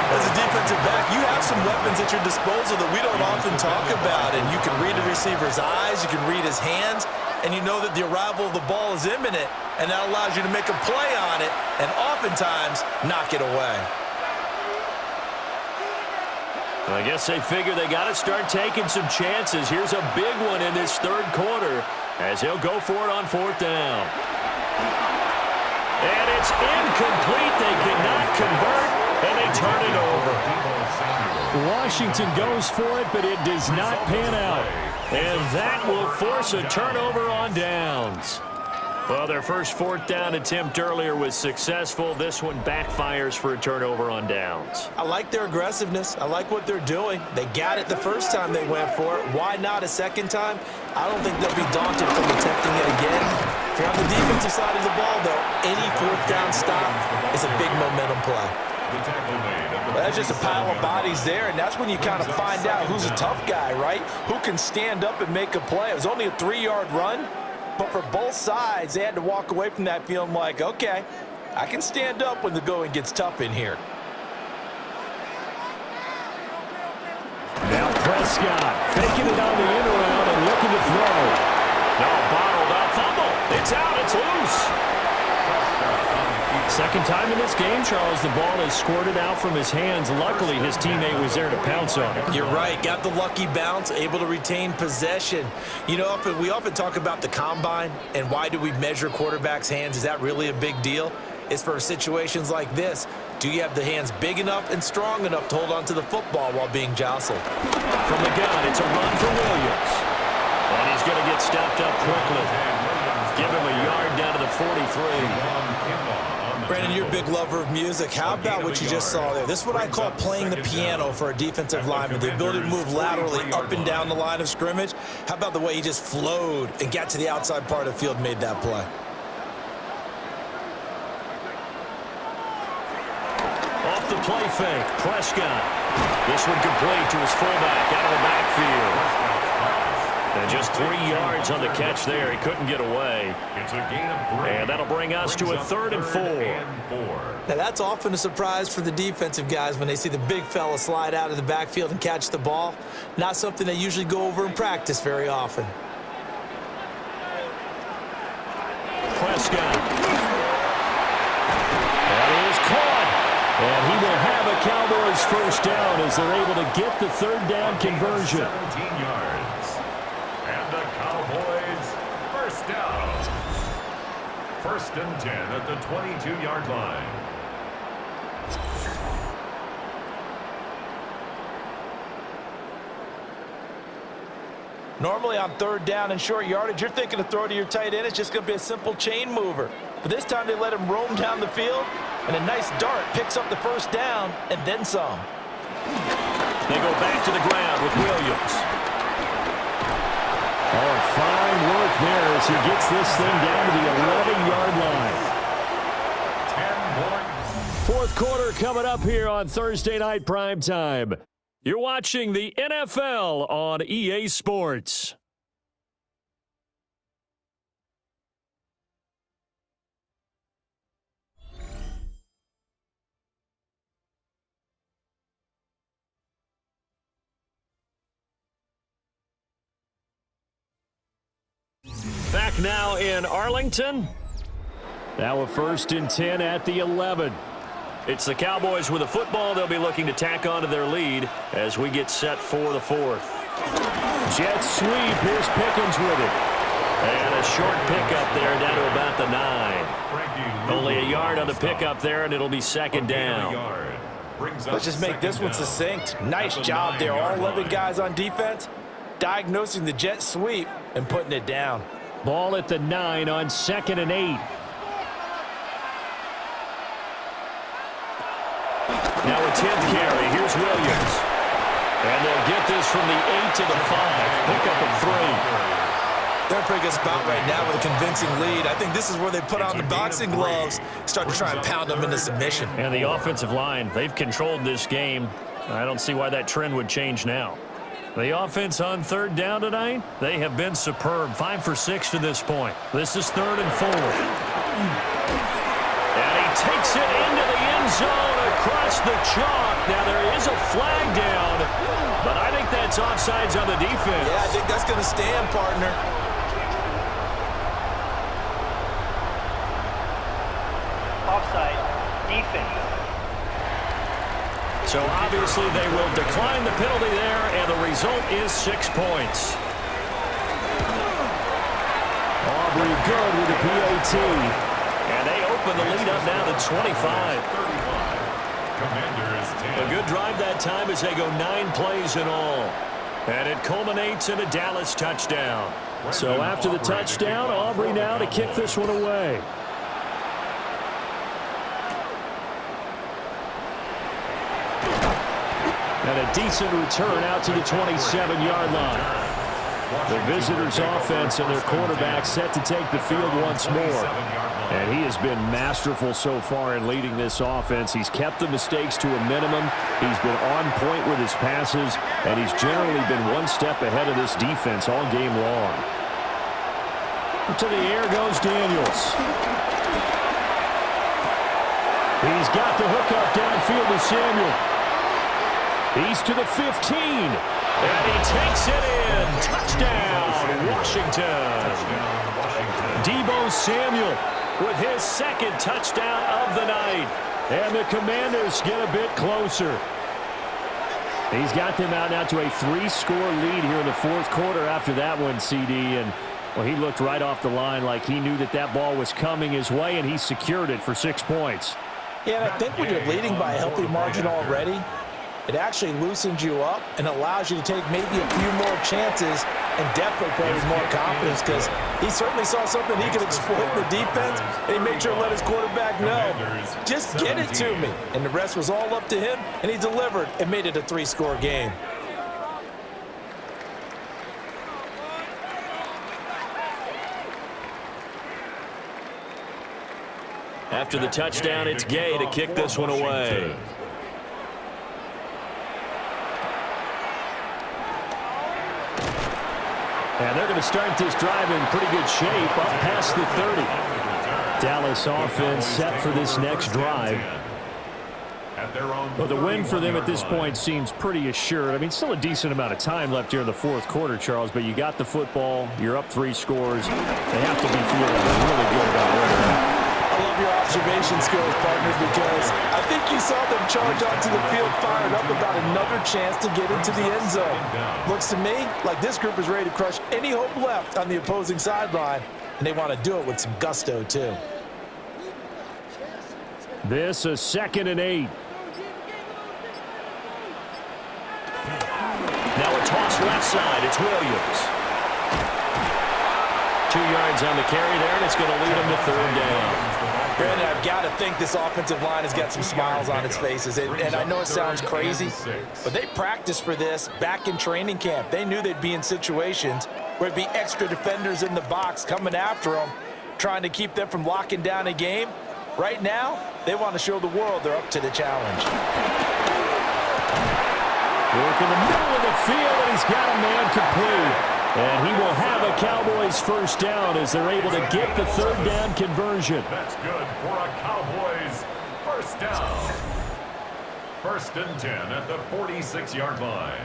As a defensive back, you have some weapons at your disposal that we don't often talk about, and you can read the receiver's eyes, you can read his hands, and you know that the arrival of the ball is imminent, and that allows you to make a play on it and oftentimes knock it away. I guess they figure they got to start taking some chances. Here's a big one in this 3rd quarter as he'll go for it on 4th down. And it's incomplete. They cannot convert, and they turn it over. Washington goes for it, but it does not pan out. And that will force a turnover on downs. Well, their first 4th down attempt earlier was successful. This one backfires for a turnover on downs. I like their aggressiveness. I like what they're doing. They got it the first time they went for it. Why not a second time? I don't think they'll be daunted from attempting it again. If you're on the defensive side of the ball, though, any 4th down stop is a big momentum play. Well, that's just a pile of bodies there, and that's when you kind of find out who's a tough guy, right? Who can stand up and make a play. It was only a 3-yard run, but for both sides, they had to walk away from that feeling like, okay, I can stand up when the going gets tough in here. Now Prescott faking it on the end around and looking to throw. No, bottled up, fumble. It's out, it's loose. Second time in this game, Charles, the ball is squirted out from his hands. Luckily, his teammate was there to pounce on it. You're right. Got the lucky bounce, able to retain possession. We often talk about the combine and why do we measure quarterbacks' hands. Is that really a big deal? It's for situations like this. Do you have the hands big enough and strong enough to hold on to the football while being jostled? From the gun, it's a run for Williams. And he's going to get stopped up quickly. Give him a yard down to the 43. Brandon, you're a big lover of music. How about what you just saw there? This is what I call playing the piano for a defensive lineman. The ability to move laterally up and down the line of scrimmage. How about the way he just flowed and got to the outside part of the field and made that play? Off the play fake, Prescott. This one complete to his fullback out of the backfield. And just 3 yards on the catch there. He couldn't get away. It's a gain of 3. And that'll bring us to a 3rd and 4. Now, that's often a surprise for the defensive guys when they see the big fella slide out of the backfield and catch the ball. Not something they usually go over in practice very often. Prescott. That is caught. And he will have a Cowboys first down as they're able to get the 3rd down conversion. 17 yards. And the Cowboys first down. 1st and 10 at the 22-yard line. Normally on 3rd down and short yardage, you're thinking to throw to your tight end. It's just going to be a simple chain mover. But this time they let him roam down the field, and a nice dart picks up the first down and then some. They go back to the ground with Williams. Oh, fine work there as he gets this thing down to the 11-yard line. 10 points. 4th quarter coming up here on Thursday Night Primetime. You're watching the NFL on EA Sports. Back now in Arlington. Now a 1st and 10 at the 11. It's the Cowboys with a football. They'll be looking to tack on to their lead as we get set for the 4th. Jet sweep. Here's Pickens with it. And a short pickup there down to about the 9. Only a yard on the pickup there, and it'll be 2nd down. Let's just make this one succinct. Nice job there. All 11 guys on defense diagnosing the jet sweep and putting it down. Ball at the 9 on 2nd and 8. Now a 10th carry. Here's Williams. And they'll get this from the 8 to the 5. Pick up a 3. They're in a pretty good spot right now with a convincing lead. I think this is where they put on the boxing gloves, start to try and pound them into submission. And the offensive line, they've controlled this game. I don't see why that trend would change now. The offense on 3rd down tonight, they have been superb. 5 for 6 to this point. This is 3rd and 4. And he takes it into the end zone across the chalk. Now there is a flag down, but I think that's offsides on the defense. Yeah, I think that's going to stand, partner. Offside, defense. So obviously they will decline the penalty there, and the result is 6 points. Aubrey good with the PAT. And they open the lead up now to 25. A good drive that time as they go 9 plays in all. And it culminates in a Dallas touchdown. So after the touchdown, Aubrey now to kick this one away. And a decent return out to the 27-yard line. The visitors' offense and their quarterback set to take the field once more. And he has been masterful so far in leading this offense. He's kept the mistakes to a minimum. He's been on point with his passes, and he's generally been one step ahead of this defense all game long. To the air goes Daniels. He's got the hookup downfield to Samuel. He's to the 15. And he takes it in. Touchdown, Washington. Deebo Samuel with his 2nd touchdown of the night. And the Commanders get a bit closer. He's got them out now to a 3-score lead here in the 4th quarter after that one, CD. And, well, he looked right off the line like he knew that that ball was coming his way, and he secured it for 6 points. Yeah, and I think when you're leading by a healthy margin already, it actually loosens you up and allows you to take maybe a few more chances and definitely play with more confidence, because he certainly saw something he could exploit in the defense, and he made sure to let his quarterback know, just get it to me. And the rest was all up to him, and he delivered and made it a 3-score game. After the touchdown, it's Gay to kick this one away. And they're going to start this drive in pretty good shape up past the 30. Dallas offense set for this next drive. Well, the win for them at this point seems pretty assured. I mean, still a decent amount of time left here in the fourth quarter, Charles, but you got the football. You're up 3 scores. They have to be feeling really good about where they're at. I love your observation skills, partners, because I think you saw them charge onto the field fired up about another chance to get into the end zone. Looks to me like this group is ready to crush any hope left on the opposing sideline, and they want to do it with some gusto, too. This is 2nd and 8. Now a toss left side. It's Williams. 2 yards on the carry there, and it's going to lead him to 3rd down. Brandon, I've got to think this offensive line has got some smiles on its faces. And I know it sounds crazy, but they practiced for this back in training camp. They knew they'd be in situations where it'd be extra defenders in the box coming after them, trying to keep them from locking down a game. Right now, they want to show the world they're up to the challenge. Work in the middle of the field, and he's got a man complete. And he will have a Cowboys first down as they're able to get the 3rd down conversion. That's good for a Cowboys first down. 1st and 10 at the 46-yard line.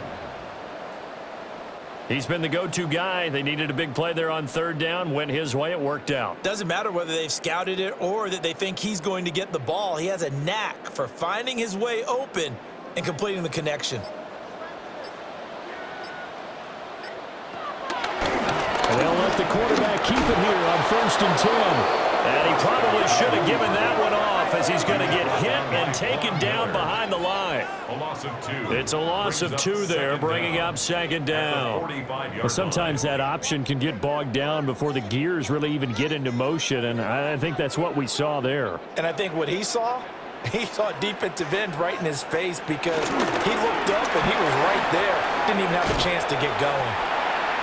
He's been the go-to guy. They needed a big play there on 3rd down. Went his way. It worked out. Doesn't matter whether they've scouted it or that they think he's going to get the ball. He has a knack for finding his way open and completing the connection. They'll let the quarterback keep it here on 1st and 10. And he probably should have given that one off as he's going to get hit and taken down behind the line. A loss of 2. It's a loss of 2 there, bringing up 2nd down. Well, sometimes that option can get bogged down before the gears really even get into motion, and I think that's what we saw there. And I think what he saw a defensive end right in his face because he looked up and he was right there. Didn't even have a chance to get going.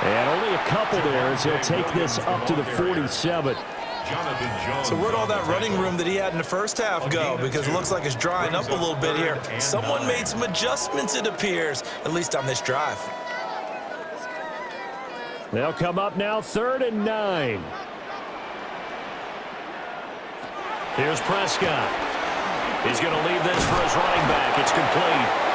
And only a couple there as he'll take this up to the 47. So where'd all that running room that he had in the first half go? Because it looks like it's drying up a little bit here. Someone made some adjustments, it appears, at least on this drive. They'll come up now 3rd and 9. Here's Prescott. He's going to leave this for his running back. It's complete.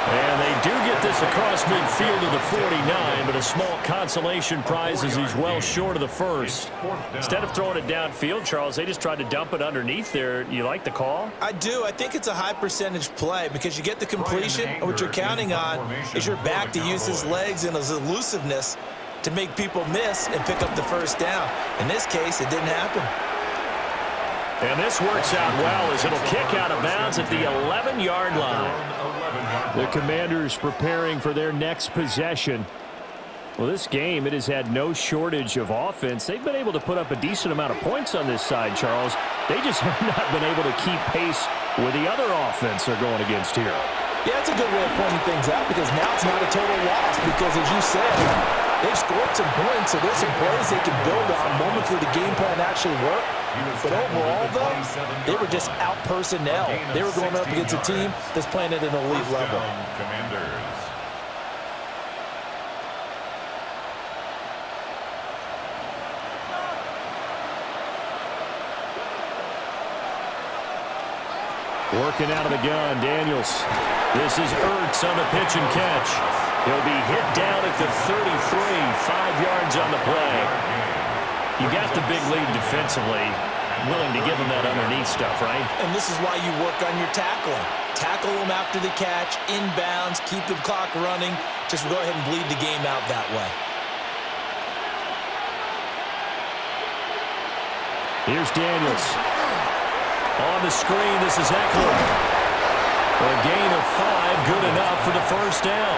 And they do get this across midfield to the 49, but a small consolation prize as he's well short of the 1st. Instead of throwing it downfield, Charles, they just tried to dump it underneath there. You like the call? I do. I think it's a high percentage play because you get the completion, and what you're counting on is your back to use his legs and his elusiveness to make people miss and pick up the 1st down. In this case, it didn't happen. And this works out well as it'll kick out of bounds at the 11-yard line. The Commanders preparing for their next possession. Well, this game, it has had no shortage of offense. They've been able to put up a decent amount of points on this side, Charles. They just have not been able to keep pace with the other offense they're going against here. Yeah, that's a good way of pointing things out because now it's not a total loss because, as you said, they've scored some points, so there's some plays they can build on moments where the game plan actually worked. But overall, though, they were just out personnel. They were going up against a team that's playing at an elite level. Working out of the gun, Daniels. This is Ertz on the pitch and catch. He'll be hit down at the 33, 5 yards on the play. You got the big lead defensively, willing to give them that underneath stuff, right? And this is why you work on your tackling. Tackle them after the catch, inbounds, keep the clock running. Just go ahead and bleed the game out that way. Here's Daniels. On the screen, this is Eckler. A gain of 5, good enough for the 1st down.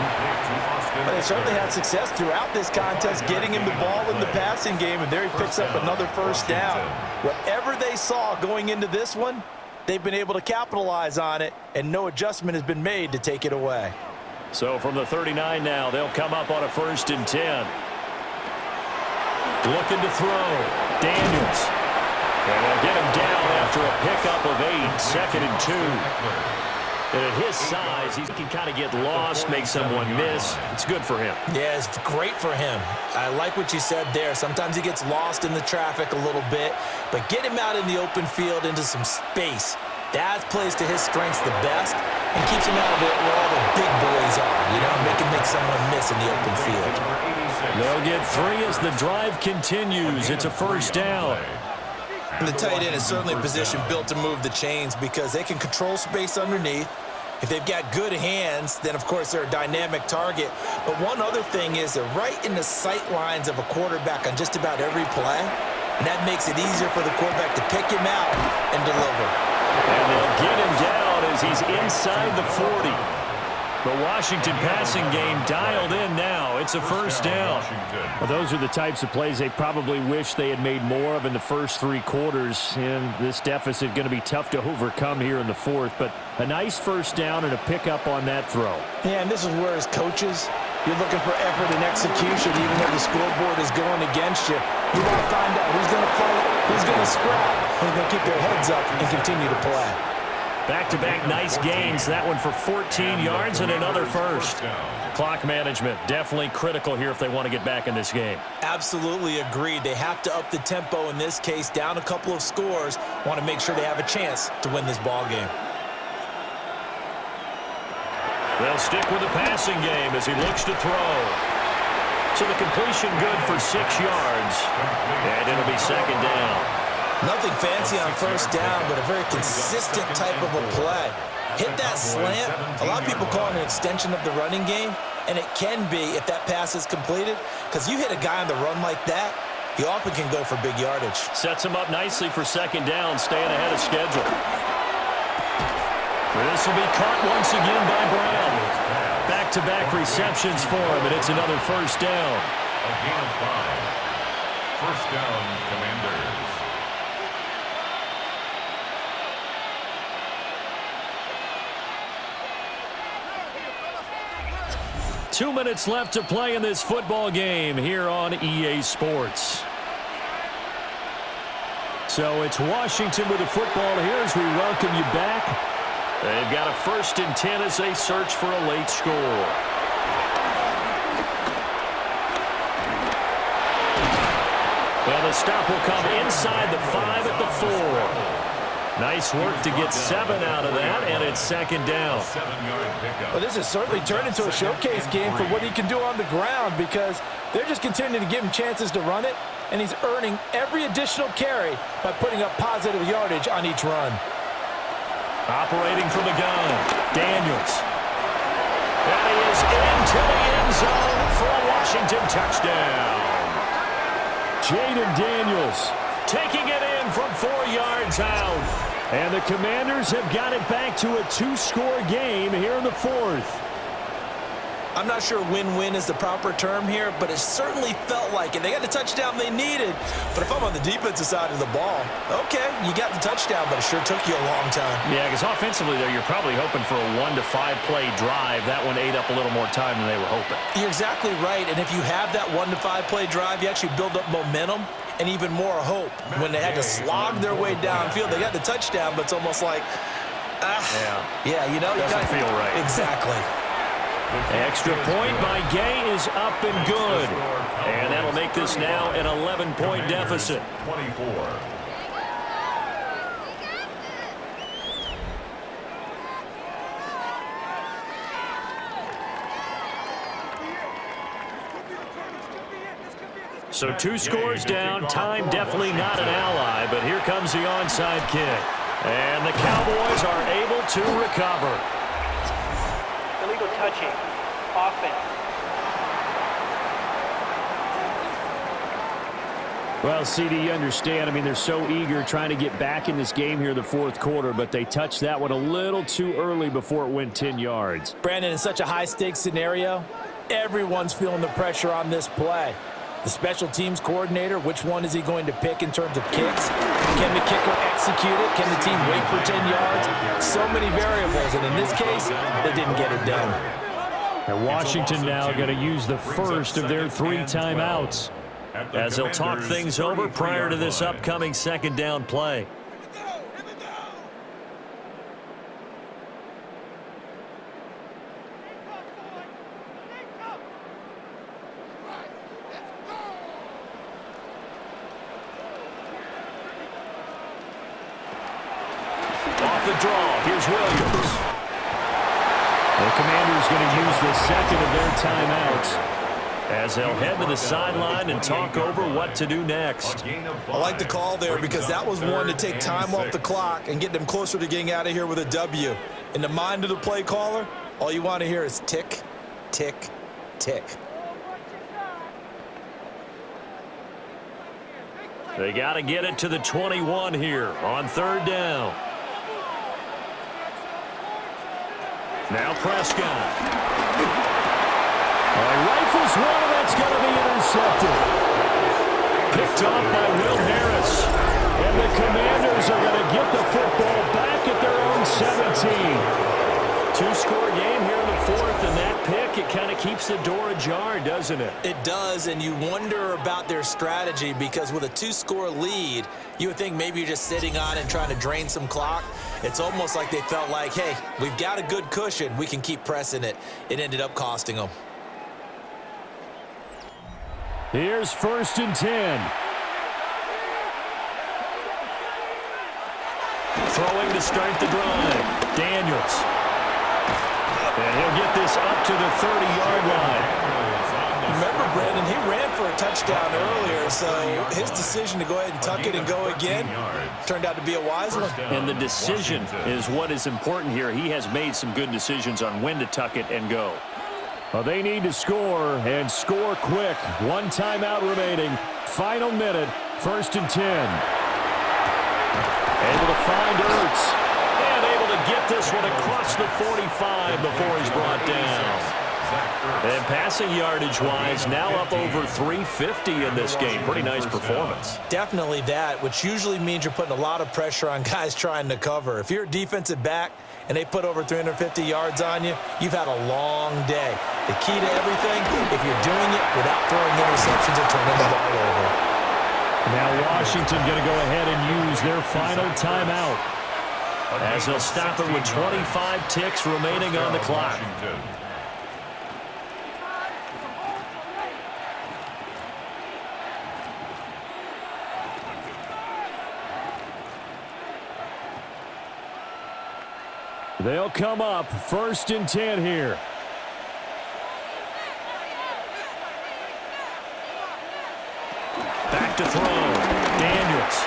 But they certainly had success throughout this contest, getting him the ball in the passing game, and there he picks up another 1st down. Whatever they saw going into this one, they've been able to capitalize on it, and no adjustment has been made to take it away. So from the 39 now, they'll come up on a 1st and 10. Looking to throw. Daniels. And they'll get him down after a pickup of 8, 2nd and 2. And at his size, he can kind of get lost, make someone miss. It's good for him. Yeah, it's great for him. I like what you said there. Sometimes he gets lost in the traffic a little bit, but get him out in the open field into some space. That plays to his strengths the best and keeps him out of it where all the big boys are, you know, make someone miss in the open field. They'll get 3 as the drive continues. It's a first down. And the tight end is certainly a position built to move the chains because they can control space underneath. If they've got good hands, then, of course, they're a dynamic target. But one other thing is they're right in the sight lines of a quarterback on just about every play, and that makes it easier for the quarterback to pick him out and deliver. And they'll get him down as he's inside the 40. The Washington passing game dialed in now. It's a first down. Well, those are the types of plays they probably wish they had made more of in the first 3 quarters. And this deficit going to be tough to overcome here in the 4th. But a nice first down and a pickup on that throw. Yeah, and this is where, as coaches, you're looking for effort and execution, even though the scoreboard is going against you. You want to find out who's going to fight, who's going to scrap, who's going to keep their heads up and continue to play. Back-to-back nice gains. That one for 14 yards and another first. Clock management definitely critical here if they want to get back in this game. Absolutely agreed. They have to up the tempo in this case, down a couple of scores. Want to make sure they have a chance to win this ball game. They'll stick with the passing game as he looks to throw. So the completion good for 6 yards. And it'll be second down. Nothing fancy on first down, but a very consistent type of a play. Hit that slant. A lot of people call it an extension of the running game, and it can be if that pass is completed, because you hit a guy on the run like that, he often can go for big yardage. Sets him up nicely for second down, staying ahead of schedule. This will be caught once again by Brown. Back-to-back receptions for him, and it's another first down. A gain of 5. First down, Commanders. 2 minutes left to play in this football game here on EA Sports. So it's Washington with the football here as we welcome you back. They've got a 1st and 10 as they search for a late score. Well, the stop will come inside the 5 at the 4. Nice work to get 7 out of that, and it's second down. Well, this has certainly turned into a showcase game for what he can do on the ground because they're just continuing to give him chances to run it, and he's earning every additional carry by putting up positive yardage on each run. Operating from the gun, Daniels. And he is into the end zone for a Washington touchdown. Jaden Daniels taking it in from 4 yards out. And the Commanders have got it back to a 2-score game here in the 4th. I'm not sure win-win is the proper term here, but it certainly felt like it. They got the touchdown they needed, but if I'm on the defensive side of the ball, okay, you got the touchdown, but it sure took you a long time. Yeah, because offensively, though, you're probably hoping for a 1 to 5 play drive. That one ate up a little more time than they were hoping. You're exactly right, and if you have that 1 to 5 play drive, you actually build up momentum and even more hope. When they had to slog their way downfield, they got the touchdown, but it's almost like, yeah, you know, doesn't feel right. Exactly. Extra point by Gay is up and good. And that'll make this now an 11-point deficit. 24. So 2 scores down, time definitely not an ally, but here comes the onside kick. And the Cowboys are able to recover. Illegal touching. Offense. Well, CD, you understand. I mean, they're so eager trying to get back in this game here in the 4th quarter, but they touched that one a little too early before it went 10 yards. Brandon, in such a high-stakes scenario, everyone's feeling the pressure on this play. The special teams coordinator, which one is he going to pick in terms of kicks? Can the kicker execute it? Can the team wait for 10 yards? So many variables, and in this case, they didn't get it done. And Washington now going to use the first of their 3 timeouts as they'll talk things over prior to this upcoming second down play. draw. Here's Williams. The Commanders going to use the second of their timeouts as they'll head to the sideline and talk over what to do next. I like the call there because that was one to take time off the clock and get them closer to getting out of here with a W. In the mind of the play caller, all you want to hear is tick, tick, tick. They got to get it to the 21 here on third down. Now Prescott. Rifles one, and that's going to be intercepted. Picked off by Will Harris. And the Commanders are going to get the football back at their own 17. Two-score game here in the fourth, and that pick, it kind of keeps the door ajar, doesn't it? It does, and you wonder about their strategy because with a two-score lead, you would think maybe you're just sitting on and trying to drain some clock. It's almost like they felt like, hey, we've got a good cushion. We can keep pressing it. It ended up costing them. Here's 1st and 10. Throwing to start the drive. Daniels. And he'll get this up to the 30-yard line. Remember, Brandon, he ran for a touchdown earlier, so his decision to go ahead and tuck it and go again turned out to be a wise one. And the decision is what is important here. He has made some good decisions on when to tuck it and go. Well, they need to score, and score quick. One timeout remaining. Final minute, 1st and 10. Able to find Ertz. And able to get this one across the 45 before he's brought down. And passing yardage-wise, now up over 350 in this game. Pretty nice performance. Definitely that, which usually means you're putting a lot of pressure on guys trying to cover. If you're a defensive back and they put over 350 yards on you, you've had a long day. The key to everything, if you're doing it without throwing interceptions or turning the ball over. Now Washington going to go ahead and use their final timeout as they'll stop it with 25 ticks remaining on the clock. They'll come up 1st and 10 here. Back to throw. Daniels.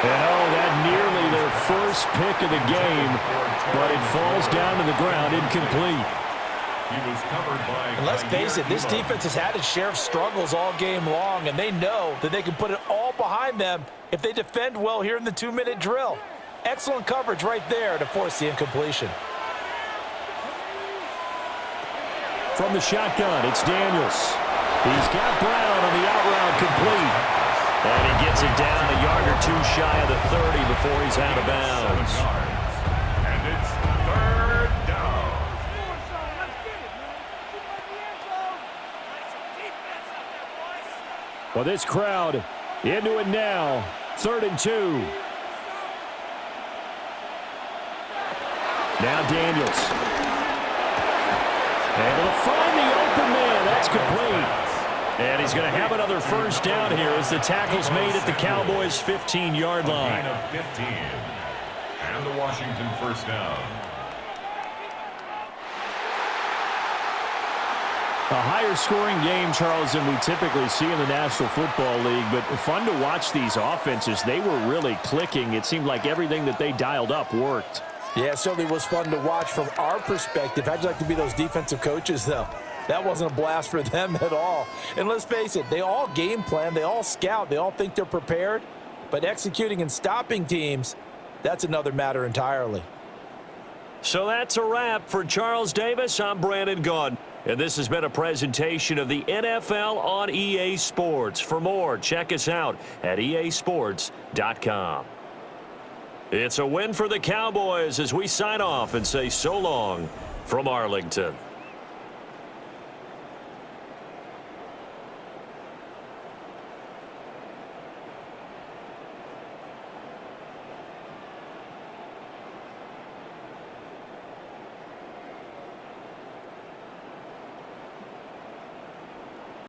And that nearly their first pick of the game, but it falls down to the ground incomplete. And let's face it, this defense has had its share of struggles all game long, and they know that they can put it all behind them if they defend well here in the 2-minute drill. Excellent coverage right there to force the incompletion. From the shotgun, it's Daniels. He's got Brown on the out route complete. And he gets it down a yard or two shy of the 30 before he's out of bounds. And it's 3rd down. Well, this crowd into it now. 3rd and 2. Now Daniels. Able to find the open man. That's complete. And he's going to have another first down here as the tackle's made at the Cowboys' 15-yard line. Gain of 15. And the Washington first down. A higher-scoring game, Charles, than we typically see in the National Football League, but fun to watch these offenses. They were really clicking. It seemed like everything that they dialed up worked. Yeah, it certainly was fun to watch from our perspective. How'd you like to be those defensive coaches, though? That wasn't a blast for them at all. And let's face it, they all game plan, they all scout, they all think they're prepared. But executing and stopping teams, that's another matter entirely. So that's a wrap for Charles Davis. I'm Brandon Gaudin. And this has been a presentation of the NFL on EA Sports. For more, check us out at easports.com. It's a win for the Cowboys as we sign off and say so long from Arlington.